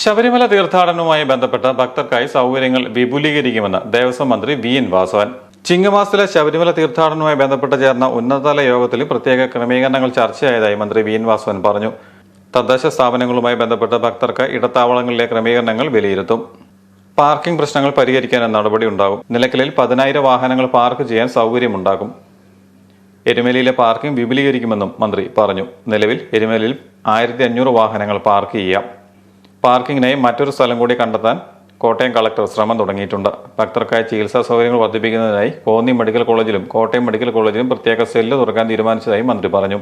ശബരിമല തീർത്ഥാടനവുമായി ബന്ധപ്പെട്ട ഭക്തർക്കായി സൗകര്യങ്ങൾ വിപുലീകരിക്കുമെന്ന് ദേവസ്വം മന്ത്രി വി.എൻ. വാസവൻ. ചിങ്ങമാസത്തിലെ ശബരിമല തീർത്ഥാടനവുമായി ബന്ധപ്പെട്ട് ചേർന്ന ഉന്നതതല യോഗത്തിൽ പ്രത്യേക ക്രമീകരണങ്ങൾ ചർച്ചയായതായി മന്ത്രി വി.എൻ. വാസവൻ പറഞ്ഞു. തദ്ദേശ സ്ഥാപനങ്ങളുമായി ബന്ധപ്പെട്ട് ഭക്തർക്ക് ഇടത്താവളങ്ങളിലെ ക്രമീകരണങ്ങൾ വിലയിരുത്തും. പാർക്കിംഗ് പ്രശ്നങ്ങൾ പരിഹരിക്കാൻ നടപടി ഉണ്ടാകും. നിലയ്ക്കലിൽ 10,000 വാഹനങ്ങൾ പാർക്ക് ചെയ്യാൻ സൗകര്യമുണ്ടാകും. എരുമേലിയിലെ പാർക്കിംഗ് വിപുലീകരിക്കുമെന്നും മന്ത്രി പറഞ്ഞു. നിലവിൽ എരുമേലിയിൽ 1500 വാഹനങ്ങൾ പാർക്ക് ചെയ്യാം. പാർക്കിങ്ങിനായി മറ്റൊരു സ്ഥലം കൂടി കണ്ടെത്താൻ കോട്ടയം കളക്ടർ ശ്രമം തുടങ്ങിയിട്ടുണ്ട്. ഭക്തർക്കായി ചികിത്സാ സൗകര്യങ്ങൾ വർദ്ധിപ്പിക്കുന്നതിനായി കോന്നി മെഡിക്കൽ കോളേജിലും കോട്ടയം മെഡിക്കൽ കോളേജിലും പ്രത്യേക സെല്ല് തുറക്കാൻ തീരുമാനിച്ചതായി മന്ത്രി പറഞ്ഞു.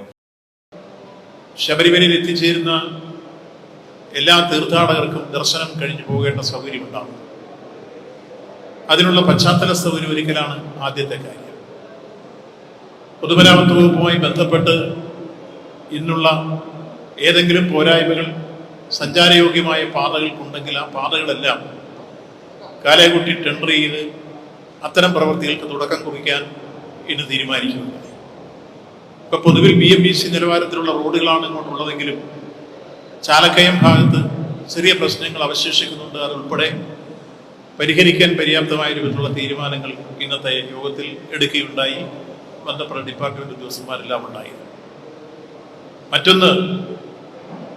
ശബരിമലയിൽ എത്തിച്ചേരുന്ന എല്ലാ തീർത്ഥാടകർക്കും ദർശനം കഴിഞ്ഞു പോകേണ്ട സൗകര്യമുണ്ടാകും. അതിനുള്ള പശ്ചാത്തല സൗകര്യം ഒരുക്കലാണ് ആദ്യത്തെ കാര്യം. പൊതുമരാമത്ത് വകുപ്പുമായി ബന്ധപ്പെട്ട് ഇന്നുള്ള ഏതെങ്കിലും പോരായ്മകൾ സഞ്ചാരയോഗ്യമായ പാതകൾക്കുണ്ടെങ്കിൽ ആ പാതകളെല്ലാം കാലേക്കുട്ടി ടെൻഡർ ചെയ്ത് അത്തരം പ്രവൃത്തികൾക്ക് തുടക്കം കുറിക്കാൻ ഇന്ന് തീരുമാനിക്കുന്നുണ്ട്. ഇപ്പൊ പൊതുവിൽ BMBC നിലവാരത്തിലുള്ള റോഡുകളാണ് ഇങ്ങോട്ടുള്ളതെങ്കിലും ചാലക്കയം ഭാഗത്ത് ചെറിയ പ്രശ്നങ്ങൾ അവശേഷിക്കുന്നുണ്ട്. അതുൾപ്പെടെ പരിഹരിക്കാൻ പര്യാപ്തമായ രൂപത്തിലുള്ള തീരുമാനങ്ങൾ ഇന്നത്തെ യോഗത്തിൽ എടുക്കുകയുണ്ടായി. ബന്ധപ്പെട്ട ഡിപ്പാർട്ട്മെന്റ് ഉദ്യോഗസ്ഥന്മാരെല്ലാം ഉണ്ടായി. മറ്റൊന്ന്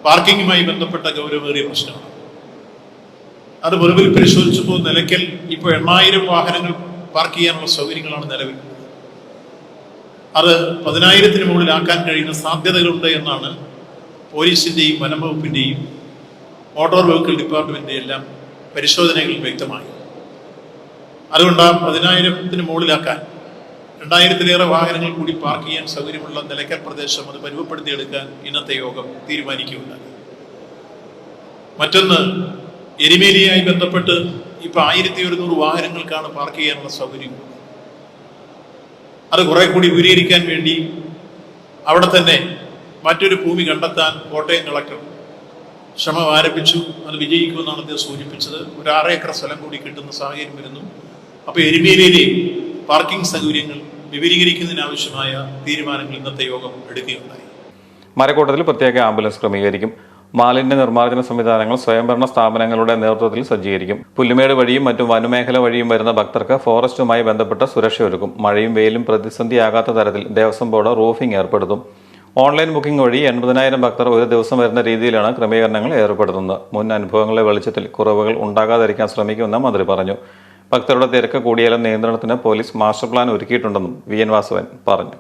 പാർക്കിങ്ങുമായി ബന്ധപ്പെട്ട ഗൗരവമേറിയ പ്രശ്നമാണ്. അത് പൊതുവിൽ പരിശോധിച്ചപ്പോൾ നിലയ്ക്കൽ ഇപ്പോൾ 8,000 വാഹനങ്ങൾ പാർക്ക് ചെയ്യാനുള്ള സൗകര്യങ്ങളാണ് നിലവിൽ. അത് 10,000-ന് മുകളിലാക്കാൻ കഴിയുന്ന സാധ്യതകളുണ്ട് എന്നാണ് പോലീസിന്റെയും വനം വകുപ്പിന്റെയും മോട്ടോർ വെഹിക്കിൾ ഡിപ്പാർട്ട്മെന്റിന്റെയും എല്ലാം പരിശോധനകളിൽ വ്യക്തമായി. അതുകൊണ്ട് 10,000-ന് മുകളിലാക്കാൻ 2,000-ലേറെ വാഹനങ്ങൾ കൂടി പാർക്ക് ചെയ്യാൻ സൗകര്യമുള്ള നിലയ്ക്കൽ പ്രദേശം അത് പരുവപ്പെടുത്തിയെടുക്കാൻ ഇന്നത്തെ യോഗം തീരുമാനിക്കുകയുണ്ടായി. മറ്റൊന്ന്, എരുമേലിയുമായി ബന്ധപ്പെട്ട് ഇപ്പൊ 1,100 വാഹനങ്ങൾക്കാണ് പാർക്ക് ചെയ്യാനുള്ള സൗകര്യം. അത് കുറെ കൂടി വിപുലീകരിക്കാൻ വേണ്ടി അവിടെ തന്നെ മറ്റൊരു ഭൂമി കണ്ടെത്താൻ കോട്ടയം കളക്ടർ ശ്രമം ആരംഭിച്ചു. അത് വിജയിക്കുമെന്നാണ് അദ്ദേഹം സൂചിപ്പിച്ചത്. ഒരു 6 ഏക്കർ സ്ഥലം കൂടി കിട്ടുന്ന സാഹചര്യം വരുന്നു. അപ്പൊ എരുമേലിയിലെ പാർക്കിംഗ് സൗകര്യങ്ങൾ വിപുലീകരിക്കുന്നതിനാവശ്യമായ തീരുമാനങ്ങൾ ഇന്നത്തെ യോഗം എടുക്കുകയുണ്ടായി. മരക്കോട്ടത്തിൽ പ്രത്യേക ആംബുലൻസ് ക്രമീകരിക്കും. മാലിന്യ നിർമ്മാർജ്ജന സംവിധാനങ്ങൾ സ്വയംഭരണ സ്ഥാപനങ്ങളുടെ നേതൃത്വത്തിൽ സജ്ജീകരിക്കും. പുല്ലുമേട് വഴിയും മറ്റും വനമേഖല വഴിയും വരുന്ന ഭക്തർക്ക് ഫോറസ്റ്റുമായി ബന്ധപ്പെട്ട സുരക്ഷ ഒരുക്കും. മഴയും വെയിലും പ്രതിസന്ധിയാകാത്ത തരത്തിൽ ദേവസ്വം ബോർഡ് റൂഫിംഗ് ഏർപ്പെടുത്തും. ഓൺലൈൻ ബുക്കിംഗ് വഴി 80,000 ഭക്തർ ഒരു ദിവസം വരുന്ന രീതിയിലാണ് ക്രമീകരണങ്ങൾ ഏർപ്പെടുത്തുന്നത്. മുൻ അനുഭവങ്ങളുടെ വെളിച്ചത്തിൽ കുറവുകൾ ഉണ്ടാകാതിരിക്കാൻ ശ്രമിക്കുമെന്ന് മന്ത്രി പറഞ്ഞു. ഭക്തരുടെ തിരക്ക് കൂടിയാലും നിയന്ത്രണത്തിന് പോലീസ് മാസ്റ്റർ പ്ലാൻ ഒരുക്കിയിട്ടുണ്ടെന്നും വി.എൻ. വാസവൻ പറഞ്ഞു.